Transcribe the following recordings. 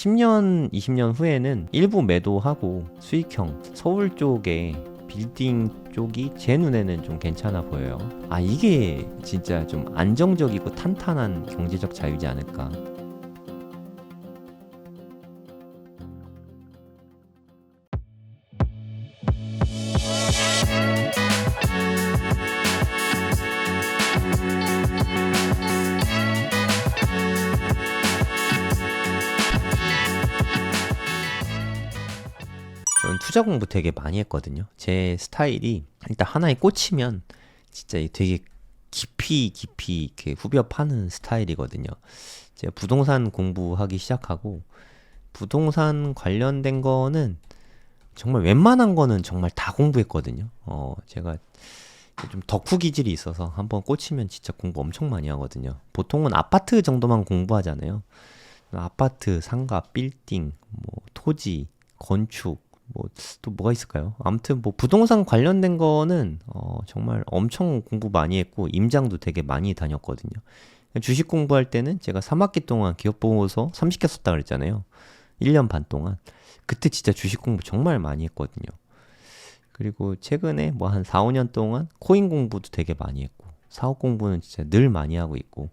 10년, 20년 후에는 일부 매도하고 수익형 서울 쪽에 빌딩 쪽이 제 눈에는 좀 괜찮아 보여요. 이게 진짜 좀 안정적이고 탄탄한 경제적 자유지 않을까. 저는 투자 공부 되게 많이 했거든요. 제 스타일이 일단 하나에 꽂히면 진짜 되게 깊이 이렇게 후벼 파는 스타일이거든요. 제가 부동산 공부하기 시작하고 부동산 관련된 거는 정말 웬만한 거는 정말 다 공부했거든요. 제가 좀 덕후 기질이 있어서 한번 꽂히면 진짜 공부 엄청 많이 하거든요. 보통은 아파트 정도만 공부하잖아요. 아파트, 상가, 빌딩, 뭐 토지, 건축, 뭐 또 뭐가 있을까요? 아무튼 뭐 부동산 관련된 거는 정말 엄청 공부 많이 했고 임장도 되게 많이 다녔거든요. 주식 공부할 때는 제가 3학기 동안 기업보고서 30개 썼다 그랬잖아요. 1년 반 동안. 그때 진짜 주식 공부 정말 많이 했거든요. 그리고 최근에 뭐 한 4, 5년 동안 코인 공부도 되게 많이 했고 사업 공부는 진짜 늘 많이 하고 있고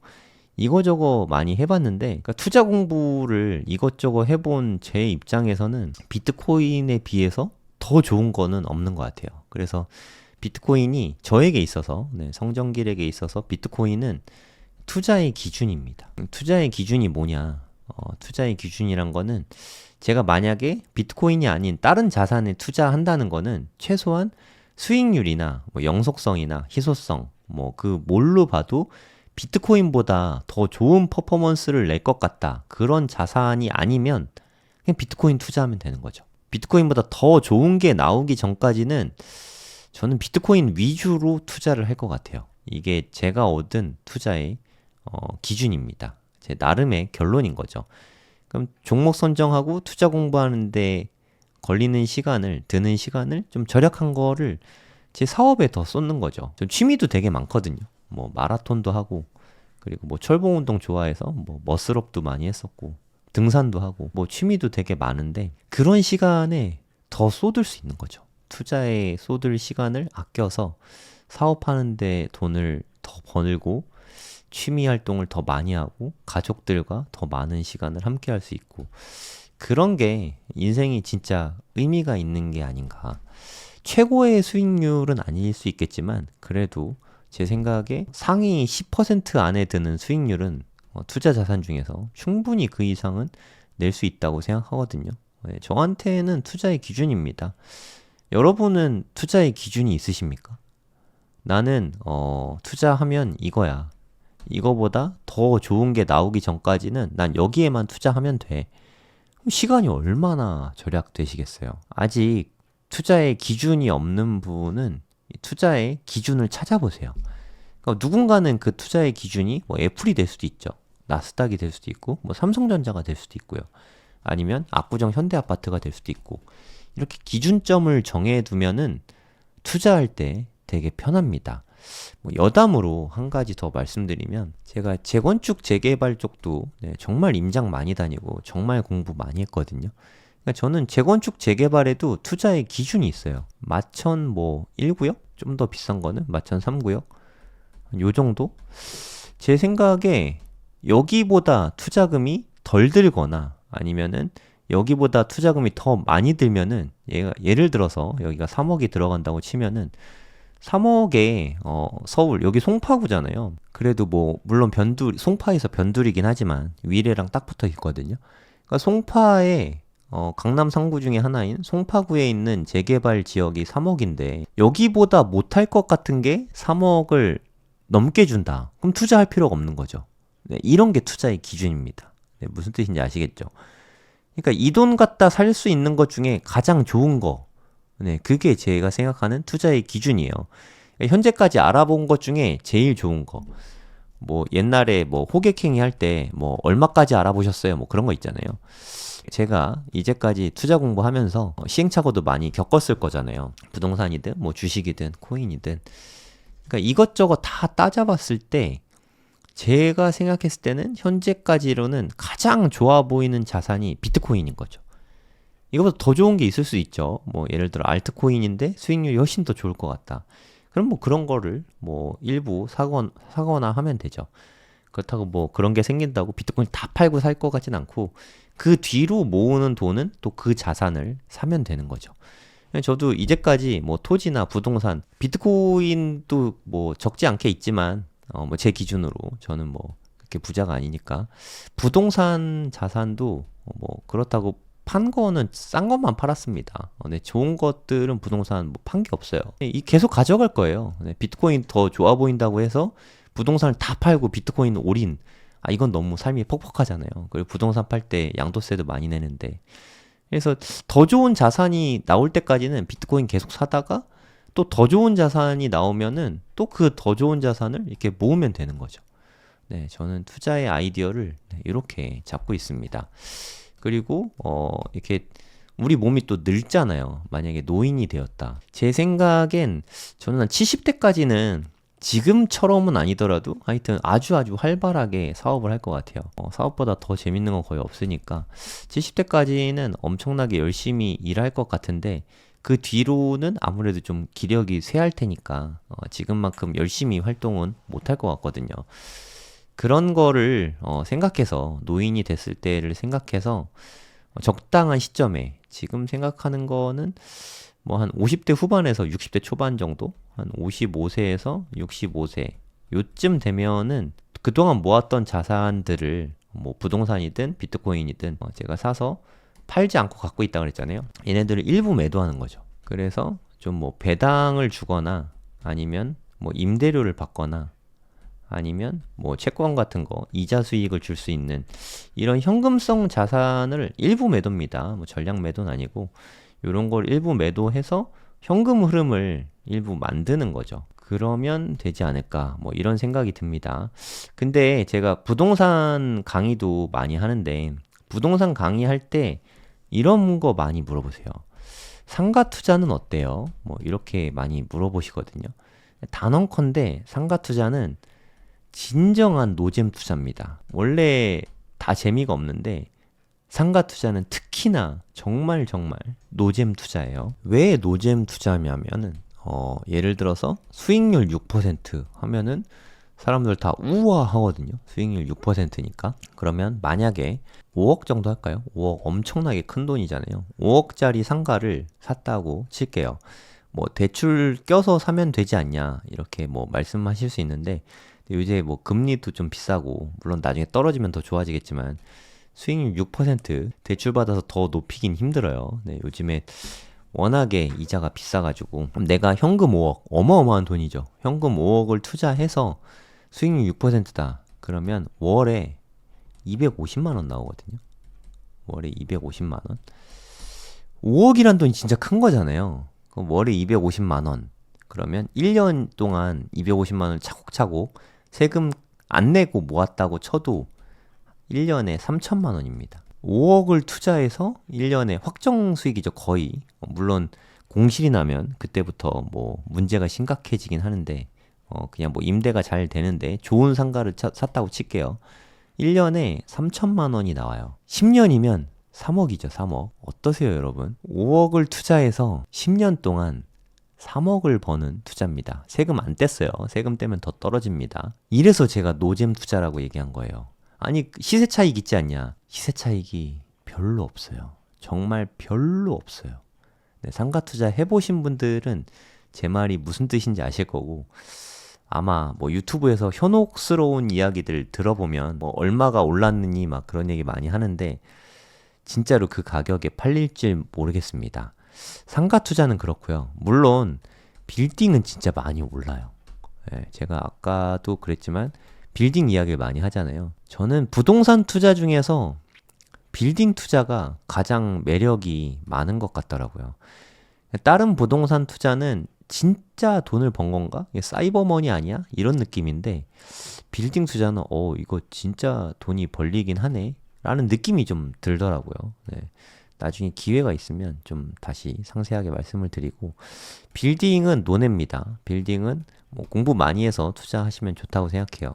이거저거 많이 해봤는데 그러니까 투자 공부를 이것저것 해본 제 입장에서는 비트코인에 비해서 더 좋은 거는 없는 것 같아요. 그래서 비트코인이 저에게 있어서 성정길에게 있어서 비트코인은 투자의 기준입니다. 투자의 기준이 뭐냐? 투자의 기준이란 거는 제가 만약에 비트코인이 아닌 다른 자산에 투자한다는 거는 최소한 수익률이나 뭐 영속성이나 희소성 뭐 그 뭘로 봐도 비트코인보다 더 좋은 퍼포먼스를 낼 것 같다. 그런 자산이 아니면 그냥 비트코인 투자하면 되는 거죠. 비트코인보다 더 좋은 게 나오기 전까지는 저는 비트코인 위주로 투자를 할 것 같아요. 이게 제가 얻은 투자의 기준입니다. 제 나름의 결론인 거죠. 그럼 종목 선정하고 투자 공부하는데 걸리는 시간을, 드는 시간을 좀 절약한 거를 제 사업에 더 쏟는 거죠. 저 취미도 되게 많거든요. 뭐 마라톤도 하고 그리고 뭐 철봉 운동 좋아해서 뭐 머슬업도 많이 했었고 등산도 하고 뭐 취미도 되게 많은데 그런 시간에 더 쏟을 수 있는 거죠. 투자에 쏟을 시간을 아껴서 사업하는데 돈을 더 벌고 취미 활동을 더 많이 하고 가족들과 더 많은 시간을 함께 할 수 있고 그런 게 인생이 진짜 의미가 있는 게 아닌가. 최고의 수익률은 아닐 수 있겠지만 그래도 제 생각에 상위 10% 안에 드는 수익률은 투자 자산 중에서 충분히 그 이상은 낼 수 있다고 생각하거든요. 저한테는 투자의 기준입니다. 여러분은 투자의 기준이 있으십니까? 나는 투자하면 이거야. 이거보다 더 좋은 게 나오기 전까지는 난 여기에만 투자하면 돼. 시간이 얼마나 절약되시겠어요? 아직 투자의 기준이 없는 분은 투자의 기준을 찾아보세요. 그러니까 누군가는 그 투자의 기준이 뭐 애플이 될 수도 있죠. 나스닥이 될 수도 있고, 뭐 삼성전자가 될 수도 있고요. 아니면 압구정 현대아파트가 될 수도 있고, 이렇게 기준점을 정해두면은 투자할 때 되게 편합니다. 뭐 여담으로 한 가지 더 말씀드리면, 제가 재건축 재개발 쪽도 정말 임장 많이 다니고 정말 공부 많이 했거든요. 그러니까 저는 재건축 재개발에도 투자의 기준이 있어요. 마천 뭐 1구역? 좀 더 비싼 거는 마천 3구역? 요 정도? 제 생각에 여기보다 투자금이 덜 들거나 아니면은 여기보다 투자금이 더 많이 들면은 예를 들어서 여기가 3억이 들어간다고 치면은 3억에 서울 여기 송파구잖아요. 그래도 뭐 물론 송파에서 변두리긴 하지만 위례랑 딱 붙어 있거든요. 그러니까 송파에 강남 3구 중에 하나인 송파구에 있는 재개발 지역이 3억인데 여기보다 못할 것 같은 게 3억을 넘게 준다. 그럼 투자할 필요가 없는 거죠. 네, 이런 게 투자의 기준입니다. 네, 무슨 뜻인지 아시겠죠? 그러니까 이 돈 갖다 살 수 있는 것 중에 가장 좋은 거. 네, 그게 제가 생각하는 투자의 기준이에요. 현재까지 알아본 것 중에 제일 좋은 거. 뭐 옛날에 뭐 호객행위 할 때 뭐 얼마까지 알아보셨어요? 뭐 그런 거 있잖아요. 제가 이제까지 투자 공부하면서 시행착오도 많이 겪었을 거잖아요. 부동산이든 뭐 주식이든 코인이든. 그러니까 이것저것 다 따져봤을 때 제가 생각했을 때는 현재까지로는 가장 좋아 보이는 자산이 비트코인인 거죠. 이거보다 더 좋은 게 있을 수 있죠. 뭐 예를 들어 알트코인인데 수익률이 훨씬 더 좋을 것 같다. 그럼 뭐 그런 거를 뭐 일부 사거나 하면 되죠. 그렇다고 뭐 그런 게 생긴다고 비트코인 다 팔고 살 것 같진 않고 그 뒤로 모으는 돈은 또 그 자산을 사면 되는 거죠. 저도 이제까지 뭐 토지나 부동산, 비트코인도 뭐 적지 않게 있지만 뭐 제 기준으로 저는 뭐 그렇게 부자가 아니니까 부동산 자산도 뭐 그렇다고 판 거는 싼 것만 팔았습니다. 네, 좋은 것들은 부동산 뭐 판 게 없어요. 이 계속 가져갈 거예요. 네, 비트코인 더 좋아 보인다고 해서 부동산을 다 팔고 비트코인 올인. 이건 너무 삶이 퍽퍽하잖아요. 그리고 부동산 팔 때 양도세도 많이 내는데. 그래서 더 좋은 자산이 나올 때까지는 비트코인 계속 사다가 또 더 좋은 자산이 나오면은 또 그 더 좋은 자산을 이렇게 모으면 되는 거죠. 네, 저는 투자의 아이디어를 이렇게 잡고 있습니다. 그리고 이렇게 우리 몸이 또 늙잖아요. 만약에 노인이 되었다. 제 생각엔 저는 한 70대까지는 지금처럼은 아니더라도 하여튼 아주 활발하게 사업을 할 것 같아요. 사업보다 더 재밌는 건 거의 없으니까 70대까지는 엄청나게 열심히 일할 것 같은데 그 뒤로는 아무래도 좀 기력이 쇠할 테니까 지금만큼 열심히 활동은 못할 것 같거든요. 그런 거를 생각해서 노인이 됐을 때를 생각해서 적당한 시점에 지금 생각하는 거는 뭐 한 50대 후반에서 60대 초반 정도? 한 55세에서 65세 요쯤 되면은 그동안 모았던 자산들을 뭐 부동산이든 비트코인이든 제가 사서 팔지 않고 갖고 있다고 그랬잖아요. 얘네들을 일부 매도하는 거죠. 그래서 좀 뭐 배당을 주거나 아니면 뭐 임대료를 받거나 아니면 뭐 채권 같은 거 이자 수익을 줄 수 있는 이런 현금성 자산을 일부 매도입니다. 뭐 전량 매도는 아니고 이런 걸 일부 매도해서 현금 흐름을 일부 만드는 거죠. 그러면 되지 않을까 뭐 이런 생각이 듭니다. 근데 제가 부동산 강의도 많이 하는데 부동산 강의할 때 이런 거 많이 물어보세요. 상가 투자는 어때요? 뭐 이렇게 많이 물어보시거든요. 단언컨대 상가 투자는 진정한 노잼 투자입니다. 원래 다 재미가 없는데 상가 투자는 특히나 정말 노잼 투자예요. 왜 노잼 투자냐면은 예를 들어서 수익률 6% 하면은 사람들 다 우와 하거든요. 수익률 6%니까. 그러면 만약에 5억 정도 할까요? 5억 엄청나게 큰 돈이잖아요. 5억짜리 상가를 샀다고 칠게요. 뭐 대출 껴서 사면 되지 않냐 이렇게 뭐 말씀하실 수 있는데 요새 뭐 금리도 좀 비싸고 물론 나중에 떨어지면 더 좋아지겠지만 수익률 6% 대출 받아서 더 높이긴 힘들어요. 네, 요즘에 워낙에 이자가 비싸가지고 내가 현금 5억 어마어마한 돈이죠. 현금 5억을 투자해서 수익률 6%다. 그러면 월에 250만 원 나오거든요. 월에 250만 원. 5억이란 돈이 진짜 큰 거잖아요. 그럼 월에 250만 원. 그러면 1년 동안 250만 원을 차곡차곡 세금 안 내고 모았다고 쳐도 1년에 3천만 원입니다. 5억을 투자해서 1년에 확정 수익이죠, 거의. 물론 공실이 나면 그때부터 뭐 문제가 심각해지긴 하는데 그냥 뭐 임대가 잘 되는데 좋은 상가를 샀다고 칠게요. 1년에 3천만 원이 나와요. 10년이면 3억이죠, 3억. 어떠세요, 여러분? 5억을 투자해서 10년 동안 3억을 버는 투자입니다. 세금 안 뗐어요. 세금 떼면 더 떨어집니다. 이래서 제가 노잼 투자라고 얘기한 거예요. 아니, 시세 차익 있지 않냐? 시세 차익이 별로 없어요. 정말 별로 없어요. 네, 상가 투자 해보신 분들은 제 말이 무슨 뜻인지 아실 거고, 아마 뭐 유튜브에서 현혹스러운 이야기들 들어보면 뭐 얼마가 올랐느니 막 그런 얘기 많이 하는데, 진짜로 그 가격에 팔릴지 모르겠습니다. 상가 투자는 그렇고요. 물론 빌딩은 진짜 많이 올라요. 네, 제가 아까도 그랬지만 빌딩 이야기를 많이 하잖아요. 저는 부동산 투자 중에서 빌딩 투자가 가장 매력이 많은 것 같더라고요. 다른 부동산 투자는 진짜 돈을 번 건가? 이게 사이버머니 아니야? 이런 느낌인데 빌딩 투자는 이거 진짜 돈이 벌리긴 하네 라는 느낌이 좀 들더라고요. 네. 나중에 기회가 있으면 좀 다시 상세하게 말씀을 드리고, 빌딩은 논외입니다. 빌딩은 뭐 공부 많이 해서 투자하시면 좋다고 생각해요.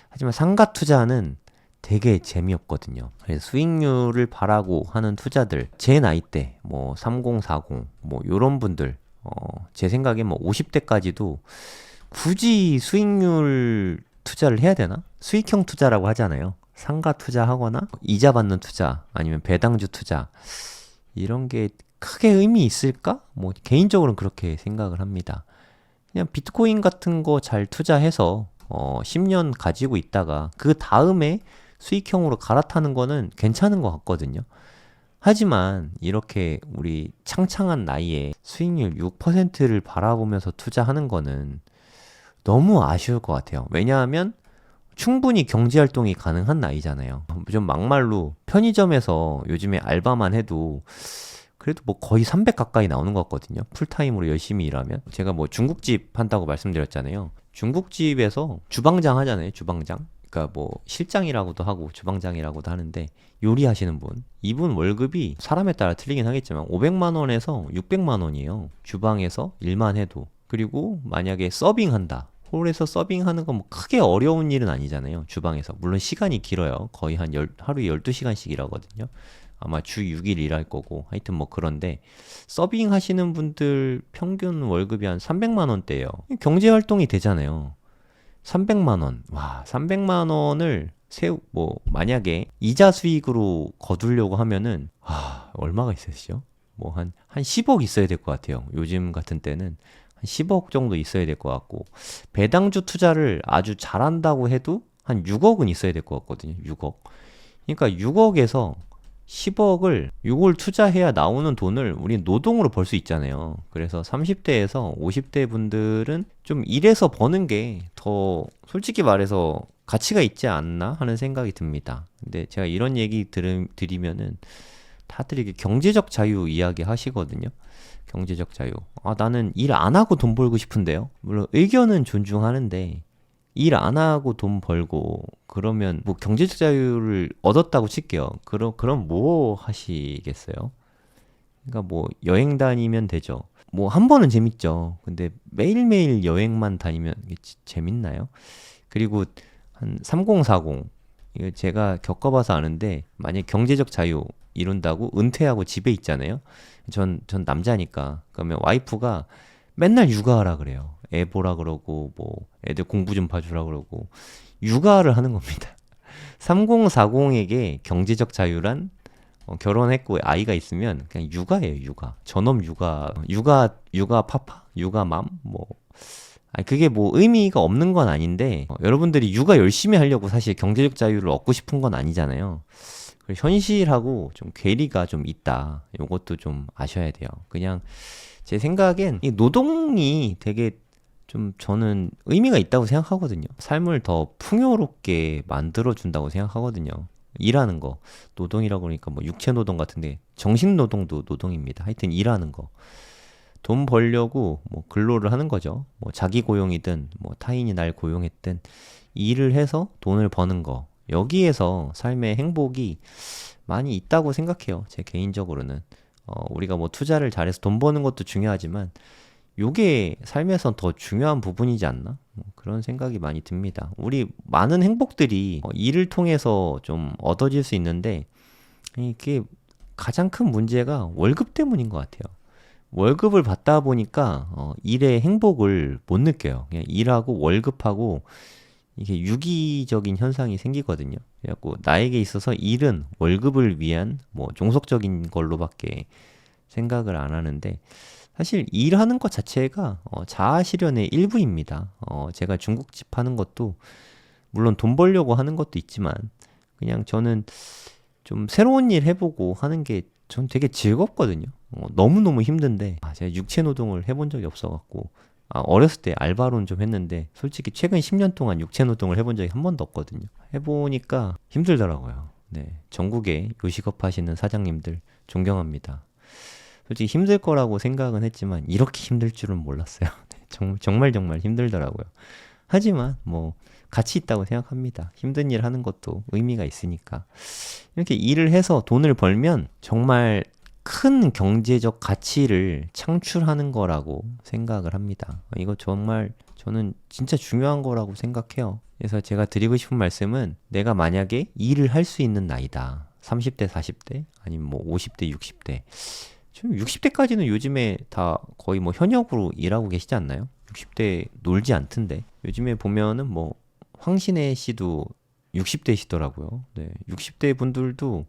하지만 상가 투자는 되게 재미없거든요. 그래서 수익률을 바라고 하는 투자들, 제 나이 때, 뭐 30, 40, 뭐 요런 분들, 제 생각에 뭐 50대까지도 굳이 수익률 투자를 해야 되나? 수익형 투자라고 하잖아요. 상가 투자하거나 이자 받는 투자 아니면 배당주 투자 이런 게 크게 의미 있을까? 뭐 개인적으로는 그렇게 생각을 합니다. 그냥 비트코인 같은 거 잘 투자해서 10년 가지고 있다가 그 다음에 수익형으로 갈아타는 거는 괜찮은 것 같거든요. 하지만 이렇게 우리 창창한 나이에 수익률 6%를 바라보면서 투자하는 거는 너무 아쉬울 것 같아요. 왜냐하면 충분히 경제활동이 가능한 나이잖아요. 좀 막말로 편의점에서 요즘에 알바만 해도 그래도 뭐 거의 300 가까이 나오는 것 같거든요. 풀타임으로 열심히 일하면. 제가 뭐 중국집 한다고 말씀드렸잖아요. 중국집에서 주방장 하잖아요. 주방장. 그러니까 뭐 실장이라고도 하고 주방장이라고도 하는데 요리하시는 분. 이분 월급이 사람에 따라 틀리긴 하겠지만 500만 원에서 600만 원이에요. 주방에서 일만 해도. 그리고 만약에 서빙한다. 홀에서 서빙하는 건 뭐 크게 어려운 일은 아니잖아요. 주방에서. 물론 시간이 길어요. 거의 하루에 12시간씩 일하거든요. 아마 주 6일 일할 거고. 하여튼 뭐 그런데 서빙 하시는 분들 평균 월급이 한 300만 원대예요. 경제 활동이 되잖아요. 300만 원. 와, 300만 원을 뭐 만약에 이자 수익으로 거두려고 하면은 얼마가 있으시죠? 뭐 한 10억 있어야 될 것 같아요. 요즘 같은 때는 한 10억 정도 있어야 될 것 같고, 배당주 투자를 아주 잘한다고 해도 한 6억은 있어야 될 것 같거든요. 6억. 그러니까 6억에서 10억을 6을 투자해야 나오는 돈을 우리 노동으로 벌 수 있잖아요. 그래서 30대에서 50대 분들은 좀 일해서 버는 게 더 솔직히 말해서 가치가 있지 않나 하는 생각이 듭니다. 근데 제가 이런 얘기 드리면은 다들 이게 경제적 자유 이야기 하시거든요. 경제적 자유. 나는 일 안 하고 돈 벌고 싶은데요. 물론 의견은 존중하는데 일 안 하고 돈 벌고 그러면 뭐 경제적 자유를 얻었다고 칠게요. 그럼 뭐 하시겠어요? 그러니까 뭐 여행 다니면 되죠. 뭐 한 번은 재밌죠. 근데 매일매일 여행만 다니면 이게 재밌나요? 그리고 한 3040, 이거 제가 겪어봐서 아는데 만약 경제적 자유 이룬다고 은퇴하고 집에 있잖아요. 전 남자니까. 그러면 와이프가 맨날 육아하라 그래요. 애 보라 그러고 뭐 애들 공부 좀 봐주라 그러고 육아를 하는 겁니다. 3040에게 경제적 자유란 결혼했고 아이가 있으면 그냥 육아예요. 육아. 전업 육아 파파, 육아맘 뭐. 그게 뭐 의미가 없는 건 아닌데 여러분들이 육아 열심히 하려고 사실 경제적 자유를 얻고 싶은 건 아니잖아요. 현실하고 좀 괴리가 좀 있다. 요것도 좀 아셔야 돼요. 그냥 제 생각엔 이 노동이 되게 좀 저는 의미가 있다고 생각하거든요. 삶을 더 풍요롭게 만들어준다고 생각하거든요. 일하는 거. 노동이라고 그러니까 뭐 육체 노동 같은데 정신 노동도 노동입니다. 하여튼 일하는 거. 돈 벌려고 뭐 근로를 하는 거죠. 뭐 자기 고용이든 뭐 타인이 날 고용했든 일을 해서 돈을 버는 거. 여기에서 삶의 행복이 많이 있다고 생각해요. 제 개인적으로는. 우리가 뭐 투자를 잘해서 돈 버는 것도 중요하지만 요게 삶에선 더 중요한 부분이지 않나? 그런 생각이 많이 듭니다. 우리 많은 행복들이 일을 통해서 좀 얻어질 수 있는데 이게 가장 큰 문제가 월급 때문인 것 같아요. 월급을 받다 보니까 일의 행복을 못 느껴요. 그냥 일하고 월급하고 이게 유기적인 현상이 생기거든요. 그래갖고 나에게 있어서 일은 월급을 위한 뭐 종속적인 걸로밖에 생각을 안 하는데 사실 일하는 것 자체가 자아 실현의 일부입니다. 제가 중국집 하는 것도 물론 돈 벌려고 하는 것도 있지만 그냥 저는 좀 새로운 일 해보고 하는 게 전 되게 즐겁거든요. 너무너무 힘든데 제가 육체 노동을 해본 적이 없어갖고 어렸을 때 알바로는 좀 했는데 솔직히 최근 10년 동안 육체 노동을 해본 적이 한 번도 없거든요. 해보니까 힘들더라고요. 네, 전국에 요식업 하시는 사장님들 존경합니다. 솔직히 힘들 거라고 생각은 했지만 이렇게 힘들 줄은 몰랐어요. 정말 힘들더라고요. 하지만 뭐 가치 있다고 생각합니다. 힘든 일 하는 것도 의미가 있으니까. 이렇게 일을 해서 돈을 벌면 정말 큰 경제적 가치를 창출하는 거라고 생각을 합니다. 이거 정말 저는 진짜 중요한 거라고 생각해요. 그래서 제가 드리고 싶은 말씀은 내가 만약에 일을 할 수 있는 나이다. 30대, 40대, 아니면 뭐 50대, 60대. 지금 60대까지는 요즘에 다 거의 뭐 현역으로 일하고 계시지 않나요? 60대 놀지 않던데. 요즘에 보면은 뭐 황신혜 씨도 60대시더라고요. 네, 60대 분들도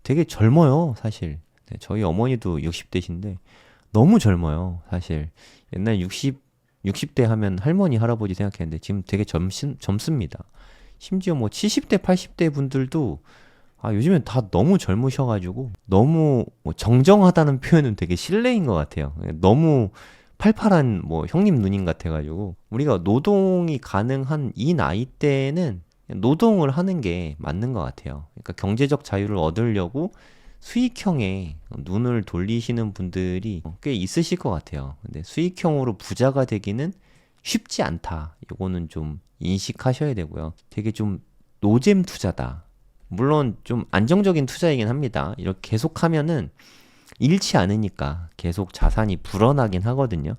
되게 젊어요, 사실. 네, 저희 어머니도 60대신데 너무 젊어요, 사실. 옛날 60대 하면 할머니, 할아버지 생각했는데 지금 되게 젊습니다. 심지어 뭐 70대, 80대 분들도 요즘엔 다 너무 젊으셔가지고 너무 뭐 정정하다는 표현은 되게 실례인 것 같아요. 너무 팔팔한 뭐 형님 누님 같아가지고 우리가 노동이 가능한 이 나이 대에는 노동을 하는 게 맞는 것 같아요. 그러니까 경제적 자유를 얻으려고 수익형에 눈을 돌리시는 분들이 꽤 있으실 것 같아요. 근데 수익형으로 부자가 되기는 쉽지 않다. 이거는 좀 인식하셔야 되고요. 되게 좀 노잼 투자다. 물론 좀 안정적인 투자이긴 합니다. 이렇게 계속 하면은 잃지 않으니까 계속 자산이 불어나긴 하거든요.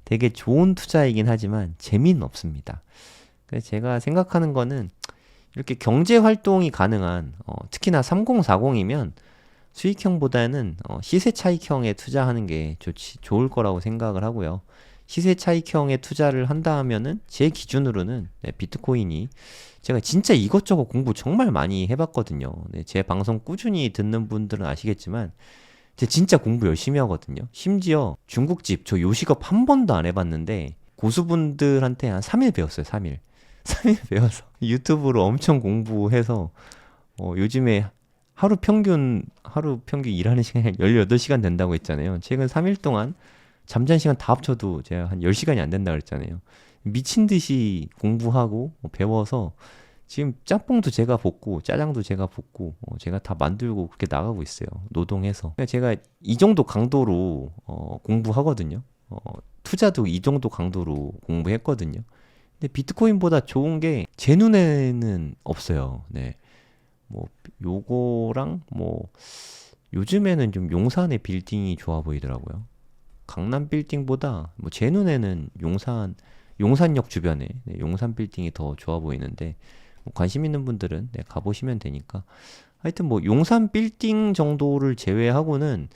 되게 좋은 투자이긴 하지만 재미는 없습니다. 그래서 제가 생각하는 거는 이렇게 경제 활동이 가능한 특히나 3040이면 수익형보다는 시세 차익형에 투자하는 게 좋을 거라고 생각을 하고요. 시세 차익형에 투자를 한다 하면은 제 기준으로는 네, 비트코인이 제가 진짜 이것저것 공부 정말 많이 해봤거든요. 네, 제 방송 꾸준히 듣는 분들은 아시겠지만 제가 진짜 공부 열심히 하거든요. 심지어 중국집 저 요식업 한 번도 안 해봤는데 고수분들한테 한 3일 배웠어요. 3일. 3일 배워서 유튜브로 엄청 공부해서 요즘에 하루 평균 일하는 시간이 18시간 된다고 했잖아요. 최근 3일 동안 잠자는 시간 다 합쳐도 제가 한 10시간이 안 된다 그랬잖아요. 미친 듯이 공부하고 배워서 지금 짬뽕도 제가 볶고 짜장도 제가 볶고 제가 다 만들고 그렇게 나가고 있어요. 노동해서. 그러니까 제가 이 정도 강도로 공부하거든요. 투자도 이 정도 강도로 공부했거든요. 근데 비트코인보다 좋은 게 제 눈에는 없어요. 네. 뭐 요거랑 뭐 요즘에는 좀 용산의 빌딩이 좋아 보이더라고요. 강남 빌딩보다 뭐 제 눈에는 용산역 주변에 네, 용산 빌딩이 더 좋아 보이는데 뭐 관심 있는 분들은 네, 가보시면 되니까 하여튼 뭐 용산 빌딩 정도를 제외하고는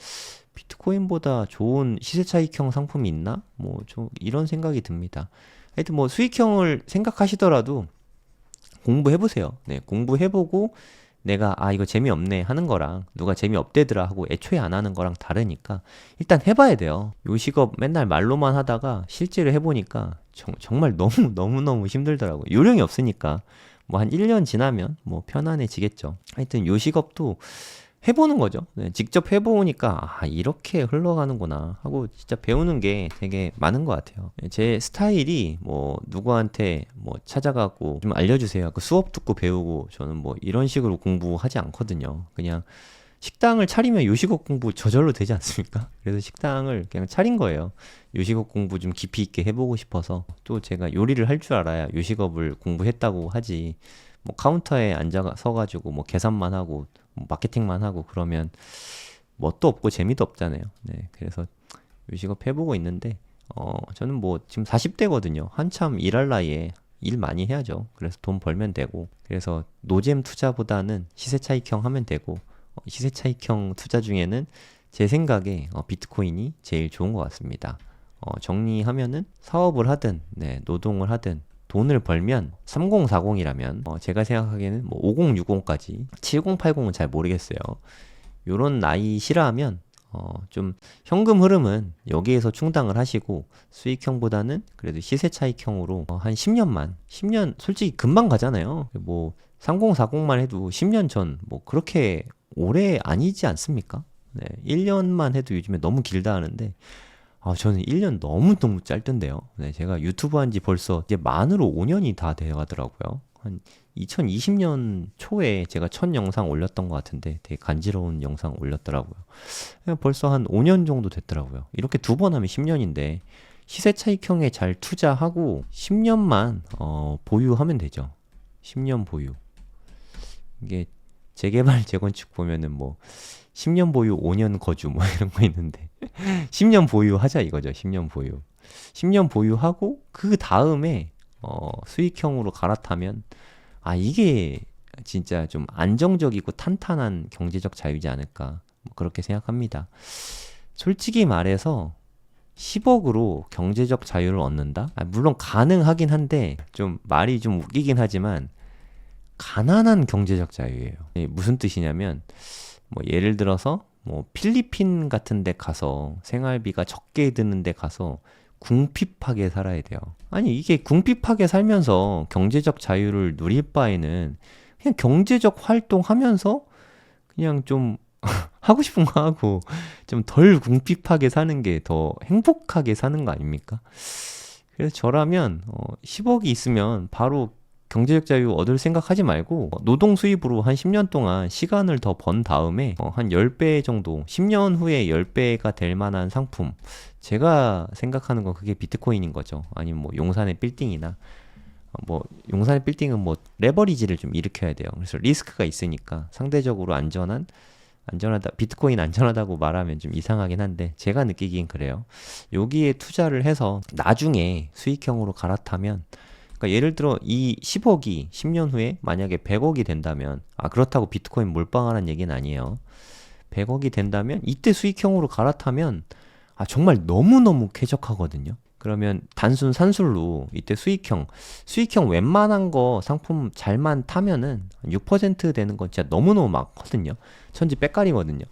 비트코인보다 좋은 시세 차익형 상품이 있나? 뭐 좀 이런 생각이 듭니다. 하여튼 뭐 수익형을 생각하시더라도 공부해보세요. 네, 공부해보고 내가 이거 재미없네 하는 거랑 누가 재미없대더라 하고 애초에 안 하는 거랑 다르니까 일단 해봐야 돼요. 요식업 맨날 말로만 하다가 실제로 해보니까 정말 너무너무 힘들더라고요. 요령이 없으니까 뭐 한 1년 지나면 뭐 편안해지겠죠. 하여튼 요식업도 해보는 거죠. 네, 직접 해보니까 이렇게 흘러가는구나 하고 진짜 배우는 게 되게 많은 것 같아요. 제 스타일이 뭐 누구한테 뭐 찾아가고 좀 알려주세요. 그 수업 듣고 배우고 저는 뭐 이런 식으로 공부하지 않거든요. 그냥 식당을 차리면 요식업 공부 저절로 되지 않습니까? 그래서 식당을 그냥 차린 거예요. 요식업 공부 좀 깊이 있게 해보고 싶어서 또 제가 요리를 할 줄 알아야 요식업을 공부했다고 하지. 뭐 카운터에 앉아 서가지고 뭐 계산만 하고 마케팅만 하고 그러면 뭣도 없고 재미도 없잖아요. 네, 그래서 요식업 해보고 있는데 저는 뭐 지금 40대거든요. 한참 일할 나이에 일 많이 해야죠. 그래서 돈 벌면 되고 그래서 노잼 투자보다는 시세 차익형 하면 되고 시세 차익형 투자 중에는 제 생각에 비트코인이 제일 좋은 것 같습니다. 정리하면은 사업을 하든 네, 노동을 하든 돈을 벌면 3040이라면 제가 생각하기에는 뭐 5060까지 7080은 잘 모르겠어요. 요런 나이 싫어하면 좀 현금 흐름은 여기에서 충당을 하시고 수익형보다는 그래도 시세 차익형으로 한 10년 솔직히 금방 가잖아요. 뭐 3040만 해도 10년 전 뭐 그렇게 오래 아니지 않습니까? 네, 1년만 해도 요즘에 너무 길다 하는데 저는 1년 너무너무 짧던데요. 네, 제가 유튜브 한 지 벌써 이제 만으로 5년이 다 돼가더라고요. 한 2020년 초에 제가 첫 영상 올렸던 것 같은데 되게 간지러운 영상 올렸더라고요. 벌써 한 5년 정도 됐더라고요. 이렇게 두 번 하면 10년인데 시세 차익형에 잘 투자하고 10년만 보유하면 되죠. 10년 보유. 이게 재개발 재건축 보면은 뭐 10년 보유 5년 거주 뭐 이런 거 있는데 10년 보유하자 이거죠. 10년 보유. 10년 보유하고 그 다음에 수익형으로 갈아타면 이게 진짜 좀 안정적이고 탄탄한 경제적 자유지 않을까 뭐 그렇게 생각합니다. 솔직히 말해서 10억으로 경제적 자유를 얻는다? 물론 가능하긴 한데 좀 말이 좀 웃기긴 하지만 가난한 경제적 자유예요. 무슨 뜻이냐면 뭐 예를 들어서 뭐 필리핀 같은 데 가서 생활비가 적게 드는 데 가서 궁핍하게 살아야 돼요. 아니 이게 궁핍하게 살면서 경제적 자유를 누릴 바에는 그냥 경제적 활동하면서 그냥 좀 하고 싶은 거 하고 좀 덜 궁핍하게 사는 게 더 행복하게 사는 거 아닙니까? 그래서 저라면 10억이 있으면 바로 경제적 자유 얻을 생각하지 말고 노동 수입으로 한 10년 동안 시간을 더 번 다음에 한 10배 정도 10년 후에 10배가 될 만한 상품 제가 생각하는 건 그게 비트코인인 거죠. 아니면 뭐 용산의 빌딩이나 뭐 용산의 빌딩은 뭐 레버리지를 좀 일으켜야 돼요. 그래서 리스크가 있으니까 상대적으로 안전하다, 비트코인 안전하다고 말하면 좀 이상하긴 한데 제가 느끼기엔 그래요. 여기에 투자를 해서 나중에 수익형으로 갈아타면 그러니까 예를 들어 이 10억이 10년 후에 만약에 100억이 된다면 그렇다고 비트코인 몰빵하라는 얘기는 아니에요. 100억이 된다면 이때 수익형으로 갈아타면 정말 너무너무 쾌적하거든요. 그러면 단순 산술로 이때 수익형 웬만한 거 상품 잘만 타면은 6% 되는 건 진짜 너무너무 많거든요. 천지 빽깔이거든요.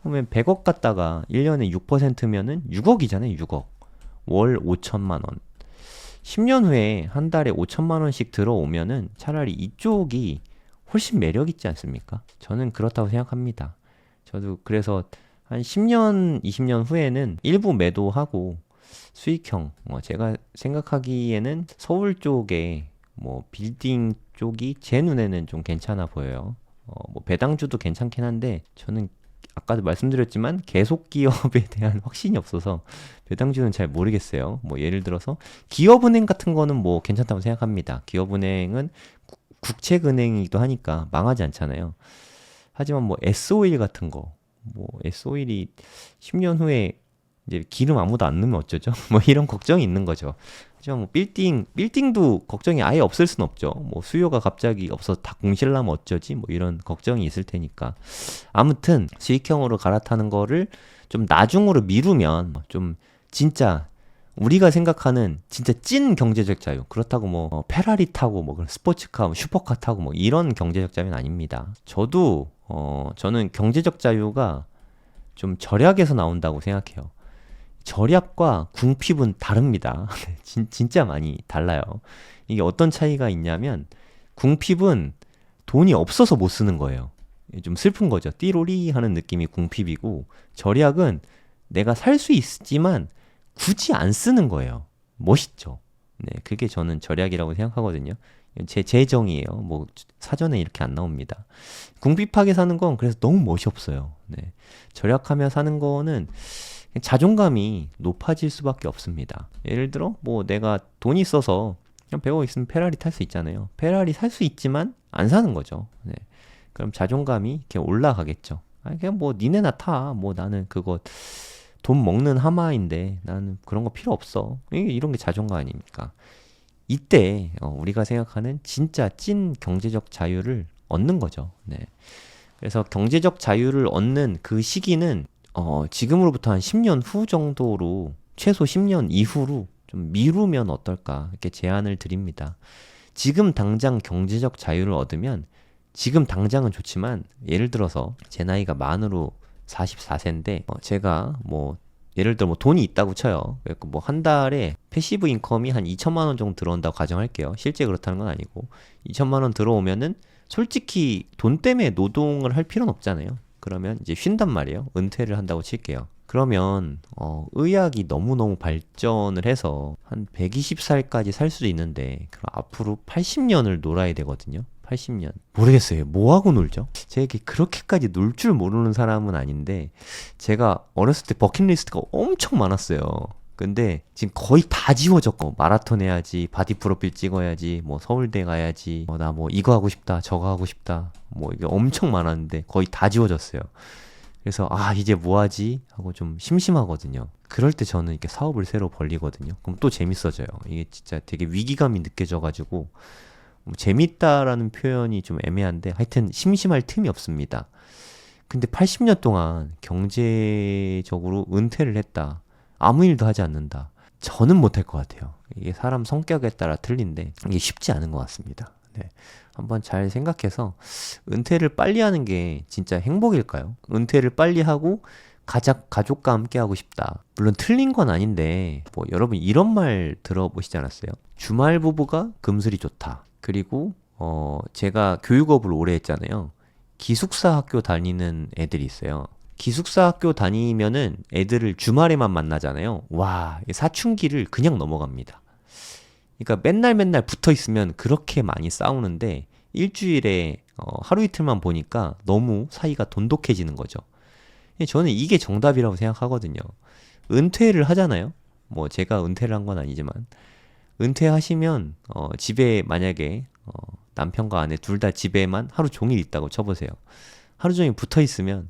그러면 100억 갖다가 1년에 6%면은 6억이잖아요. 6억. 월 5천만 원. 10년 후에 한 달에 5천만 원씩 들어오면은 차라리 이쪽이 훨씬 매력 있지 않습니까? 저는 그렇다고 생각합니다. 저도 그래서 한 10년, 20년 후에는 일부 매도하고 수익형, 제가 생각하기에는 서울 쪽에 뭐 빌딩 쪽이 제 눈에는 좀 괜찮아 보여요. 뭐 배당주도 괜찮긴 한데 저는 아까도 말씀드렸지만 계속 기업에 대한 확신이 없어서 배당주는 잘 모르겠어요. 뭐 예를 들어서 기업은행 같은 거는 뭐 괜찮다고 생각합니다. 기업은행은 국책은행이기도 하니까 망하지 않잖아요. 하지만 뭐 S-오일 같은 거, 뭐 S-오일이 10년 후에 이제 기름 아무도 안 넣으면 어쩌죠? 뭐 이런 걱정이 있는 거죠. 하지만 뭐 빌딩도 걱정이 아예 없을 순 없죠. 뭐 수요가 갑자기 없어서 다 공실나면 어쩌지? 뭐 이런 걱정이 있을 테니까. 아무튼 수익형으로 갈아타는 거를 좀 나중으로 미루면 좀 진짜 우리가 생각하는 진짜 찐 경제적 자유. 그렇다고 뭐 페라리 타고 뭐 그런 스포츠카, 뭐 슈퍼카 타고 뭐 이런 경제적 자유는 아닙니다. 저는 경제적 자유가 좀 절약에서 나온다고 생각해요. 절약과 궁핍은 다릅니다. 진짜 많이 달라요. 이게 어떤 차이가 있냐면 궁핍은 돈이 없어서 못 쓰는 거예요. 좀 슬픈 거죠. 띠로리 하는 느낌이 궁핍이고 절약은 내가 살 수 있지만 굳이 안 쓰는 거예요. 멋있죠. 네, 그게 저는 절약이라고 생각하거든요. 제 정의예요. 뭐 사전에 이렇게 안 나옵니다. 궁핍하게 사는 건 그래서 너무 멋이 없어요. 네. 절약하며 사는 거는 자존감이 높아질 수밖에 없습니다. 예를 들어 뭐 내가 돈이 있어서 그냥 100억 있으면 페라리 탈 수 있잖아요. 페라리 살 수 있지만 안 사는 거죠. 네. 그럼 자존감이 이렇게 올라가겠죠. 그냥 뭐 니네나 타. 뭐 나는 그거 돈 먹는 하마인데 나는 그런 거 필요 없어. 이런 게 자존감 아닙니까? 이때 우리가 생각하는 진짜 찐 경제적 자유를 얻는 거죠. 네. 그래서 경제적 자유를 얻는 그 시기는 지금으로부터 한 10년 후 정도로 최소 10년 이후로 좀 미루면 어떨까 이렇게 제안을 드립니다. 지금 당장 경제적 자유를 얻으면 지금 당장은 좋지만 예를 들어서 제 나이가 만으로 44세인데 제가 뭐 예를 들어 뭐 돈이 있다고 쳐요. 그래서 뭐 한 달에 패시브 인컴이 한 2천만 원 정도 들어온다고 가정할게요. 실제 그렇다는 건 아니고 2천만 원 들어오면은 솔직히 돈 때문에 노동을 할 필요는 없잖아요. 그러면 이제 쉰단 말이에요. 은퇴를 한다고 칠게요. 그러면 의학이 너무너무 발전을 해서 한 120살까지 살 수도 있는데 그럼 앞으로 80년을 놀아야 되거든요. 80년. 모르겠어요. 뭐하고 놀죠? 제가 그렇게까지 놀 줄 모르는 사람은 아닌데 제가 어렸을 때 버킷리스트가 엄청 많았어요. 근데 지금 거의 다 지워졌고 마라톤 해야지, 바디 프로필 찍어야지, 뭐 서울대 가야지, 나 뭐 이거 하고 싶다, 저거 하고 싶다, 뭐 이게 엄청 많았는데 거의 다 지워졌어요. 그래서 이제 뭐 하지 하고 좀 심심하거든요. 그럴 때 저는 이렇게 사업을 새로 벌리거든요. 그럼 또 재밌어져요. 이게 진짜 되게 위기감이 느껴져가지고 뭐 재밌다라는 표현이 좀 애매한데 하여튼 심심할 틈이 없습니다. 근데 80년 동안 경제적으로 은퇴를 했다. 아무 일도 하지 않는다. 저는 못할 것 같아요. 이게 사람 성격에 따라 틀린데 이게 쉽지 않은 것 같습니다. 네. 한번 잘 생각해서 은퇴를 빨리 하는 게 진짜 행복일까요? 은퇴를 빨리 하고 가족과 함께 하고 싶다. 물론 틀린 건 아닌데 뭐 여러분 이런 말 들어보시지 않았어요? 주말 부부가 금슬이 좋다. 그리고 제가 교육업을 오래 했잖아요. 기숙사 학교 다니는 애들이 있어요. 기숙사 학교 다니면은 애들을 주말에만 만나잖아요. 와, 사춘기를 그냥 넘어갑니다. 그러니까 맨날 붙어 있으면 그렇게 많이 싸우는데 일주일에 하루 이틀만 보니까 너무 사이가 돈독해지는 거죠. 저는 이게 정답이라고 생각하거든요. 은퇴를 하잖아요. 뭐 제가 은퇴를 한 건 아니지만 은퇴하시면 집에 만약에 남편과 아내 둘 다 집에만 하루 종일 있다고 쳐보세요. 하루 종일 붙어 있으면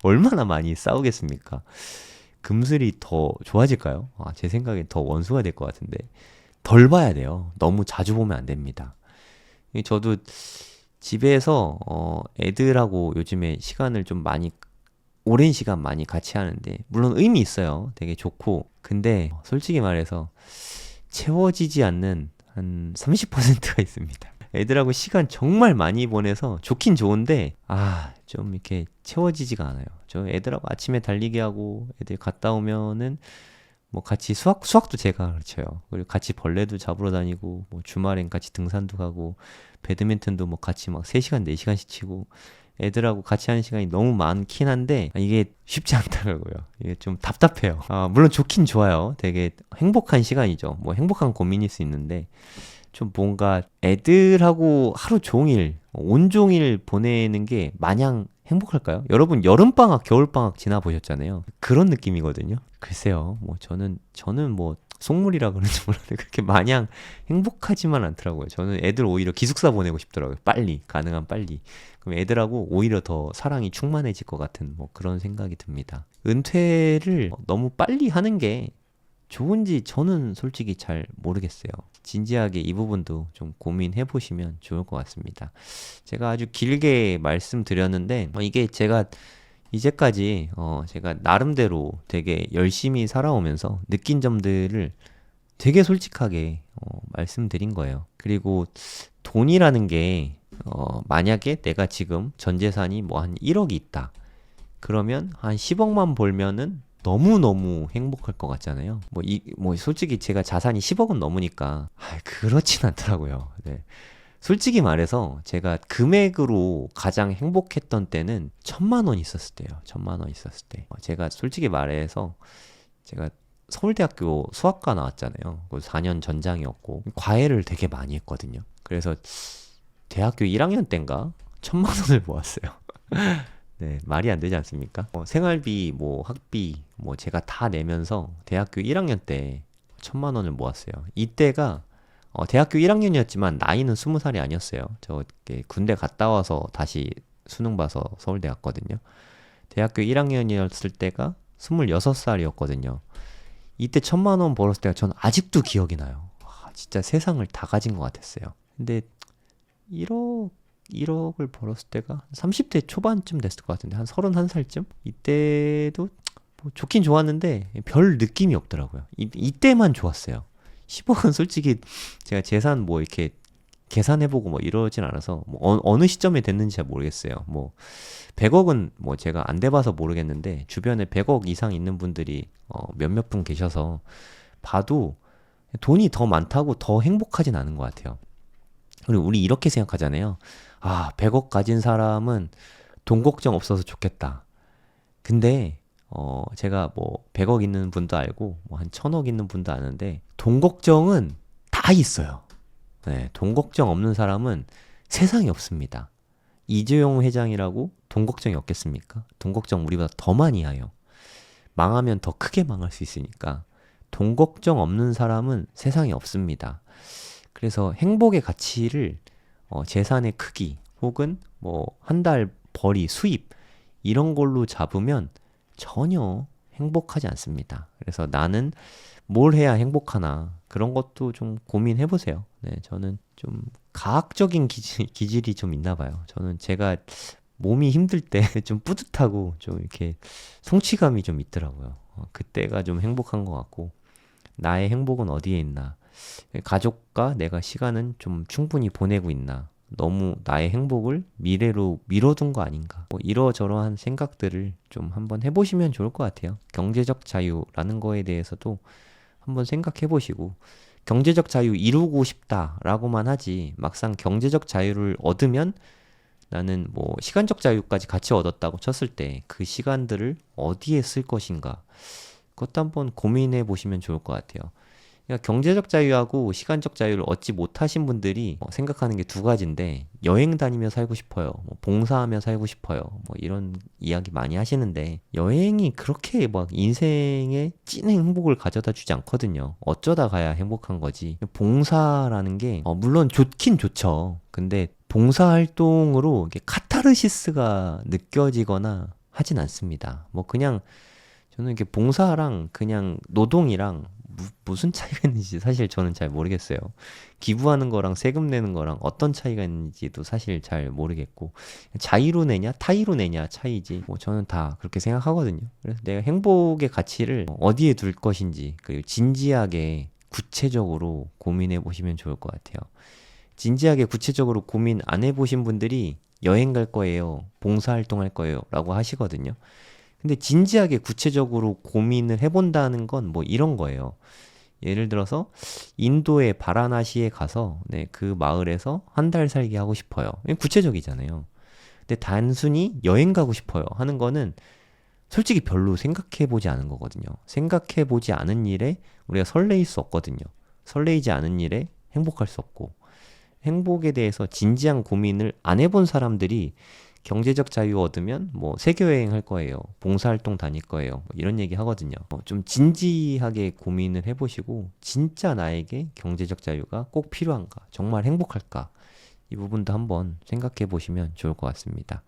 얼마나 많이 싸우겠습니까? 금슬이 더 좋아질까요? 제 생각엔 더 원수가 될 것 같은데 덜 봐야 돼요. 너무 자주 보면 안 됩니다. 저도 집에서 애들하고 요즘에 시간을 좀 많이 오랜 시간 많이 같이 하는데 물론 의미 있어요. 되게 좋고 근데 솔직히 말해서 채워지지 않는 한 30%가 있습니다. 애들하고 시간 정말 많이 보내서 좋긴 좋은데 좀 이렇게 채워지지가 않아요. 저 애들하고 아침에 달리기 하고 애들 갔다 오면은 뭐 같이 수학도 제가 가르쳐요. 그리고 같이 벌레도 잡으러 다니고 뭐 주말엔 같이 등산도 가고 배드민턴도 뭐 같이 막 3시간 4시간씩 치고 애들하고 같이 하는 시간이 너무 많긴 한데 이게 쉽지 않더라고요. 이게 좀 답답해요. 물론 좋긴 좋아요. 되게 행복한 시간이죠. 뭐 행복한 고민일 수 있는데 좀 뭔가 애들하고 하루 종일 온종일 보내는 게 마냥 행복할까요? 여러분 여름방학 겨울방학 지나보셨잖아요. 그런 느낌이거든요. 글쎄요. 뭐 저는 뭐 속물이라 그런지 몰라도 그렇게 마냥 행복하지만 않더라고요. 저는 애들 오히려 기숙사 보내고 싶더라고요. 빨리 가능한 빨리. 그럼 애들하고 오히려 더 사랑이 충만해질 것 같은 뭐 그런 생각이 듭니다. 은퇴를 너무 빨리 하는 게 좋은지 저는 솔직히 잘 모르겠어요. 진지하게 이 부분도 좀 고민해 보시면 좋을 것 같습니다. 제가 아주 길게 말씀드렸는데 이게 제가 이제까지 제가 나름대로 되게 열심히 살아오면서 느낀 점들을 되게 솔직하게 말씀드린 거예요. 그리고 돈이라는 게 만약에 내가 지금 전 재산이 뭐 한 1억이 있다. 그러면 한 10억만 벌면은 너무너무 행복할 것 같잖아요. 뭐 솔직히 제가 자산이 10억은 넘으니까 그렇진 않더라고요. 네. 솔직히 말해서 제가 금액으로 가장 행복했던 때는 1,000만 원 있었을 때요. 1,000만 원 있었을 때. 제가 솔직히 말해서 제가 서울대학교 수학과 나왔잖아요. 4년 전장이었고 과외를 되게 많이 했거든요. 그래서 대학교 1학년 때인가 1,000만 원을 모았어요. 네, 말이 안 되지 않습니까? 생활비, 뭐 학비, 뭐 제가 다 내면서 대학교 1학년 때 1,000만 원을 모았어요. 이때가 대학교 1학년이었지만 나이는 20살이 아니었어요. 저 군대 갔다 와서 다시 수능 봐서 서울대 갔거든요. 대학교 1학년이었을 때가 26살이었거든요. 이때 1,000만 원 벌었을 때가 전 아직도 기억이 나요. 진짜 세상을 다 가진 것 같았어요. 근데 1억을 벌었을 때가 30대 초반쯤 됐을 것 같은데 한 31살쯤? 이때도 뭐 좋긴 좋았는데 별 느낌이 없더라고요. 이때만 좋았어요. 10억은 솔직히 제가 재산 뭐 이렇게 계산해보고 뭐 이러진 않아서 뭐 어느 시점에 됐는지 잘 모르겠어요. 뭐 100억은 뭐 제가 안 돼봐서 모르겠는데 주변에 100억 이상 있는 분들이 몇몇 분 계셔서 봐도 돈이 더 많다고 더 행복하진 않은 것 같아요. 그리고 우리 이렇게 생각하잖아요. 100억 가진 사람은 돈 걱정 없어서 좋겠다. 근데 제가 뭐 100억 있는 분도 알고 뭐 한 1,000억 있는 분도 아는데 돈 걱정은 다 있어요. 네, 돈 걱정 없는 사람은 세상에 없습니다. 이재용 회장이라고 돈 걱정이 없겠습니까? 돈 걱정 우리보다 더 많이 해요. 망하면 더 크게 망할 수 있으니까 돈 걱정 없는 사람은 세상에 없습니다. 그래서 행복의 가치를 재산의 크기 혹은 뭐 한 달 벌이 수입 이런 걸로 잡으면 전혀 행복하지 않습니다. 그래서 나는 뭘 해야 행복하나 그런 것도 좀 고민해 보세요. 네, 저는 좀 과학적인 기질이 좀 있나 봐요. 저는 제가 몸이 힘들 때 좀 뿌듯하고 좀 이렇게 성취감이 좀 있더라고요. 그때가 좀 행복한 것 같고 나의 행복은 어디에 있나? 가족과 내가 시간은 좀 충분히 보내고 있나? 너무 나의 행복을 미래로 미뤄둔 거 아닌가? 뭐 이러저러한 생각들을 좀 한번 해보시면 좋을 것 같아요. 경제적 자유라는 거에 대해서도 한번 생각해 보시고, 경제적 자유 이루고 싶다라고만 하지, 막상 경제적 자유를 얻으면 나는 뭐 시간적 자유까지 같이 얻었다고 쳤을 때 그 시간들을 어디에 쓸 것인가? 그것도 한번 고민해 보시면 좋을 것 같아요. 그러니까 경제적 자유하고 시간적 자유를 얻지 못하신 분들이 생각하는 게 두 가지인데 여행 다니며 살고 싶어요. 뭐 봉사하며 살고 싶어요. 뭐 이런 이야기 많이 하시는데 여행이 그렇게 막 인생의 찐 행복을 가져다 주지 않거든요. 어쩌다 가야 행복한 거지. 봉사라는 게 물론 좋긴 좋죠. 근데 봉사활동으로 이렇게 카타르시스가 느껴지거나 하진 않습니다. 뭐 그냥 저는 이렇게 봉사랑 그냥 노동이랑 무슨 차이가 있는지 사실 저는 잘 모르겠어요. 기부하는 거랑 세금 내는 거랑 어떤 차이가 있는지도 사실 잘 모르겠고 자의로 내냐 타의로 내냐 차이지 뭐 저는 다 그렇게 생각하거든요. 그래서 내가 행복의 가치를 어디에 둘 것인지 그리고 진지하게 구체적으로 고민해 보시면 좋을 것 같아요. 진지하게 구체적으로 고민 안 해보신 분들이 여행 갈 거예요, 봉사활동 할 거예요 라고 하시거든요. 근데 진지하게 구체적으로 고민을 해본다는 건 뭐 이런 거예요. 예를 들어서 인도의 바라나시에 가서 네, 그 마을에서 한 달 살기 하고 싶어요. 이건 구체적이잖아요. 근데 단순히 여행 가고 싶어요 하는 거는 솔직히 별로 생각해 보지 않은 거거든요. 생각해 보지 않은 일에 우리가 설레일 수 없거든요. 설레이지 않은 일에 행복할 수 없고 행복에 대해서 진지한 고민을 안 해본 사람들이 경제적 자유 얻으면 뭐 세계 여행 할 거예요. 봉사활동 다닐 거예요. 뭐 이런 얘기 하거든요. 좀 진지하게 고민을 해보시고 진짜 나에게 경제적 자유가 꼭 필요한가? 정말 행복할까? 이 부분도 한번 생각해 보시면 좋을 것 같습니다.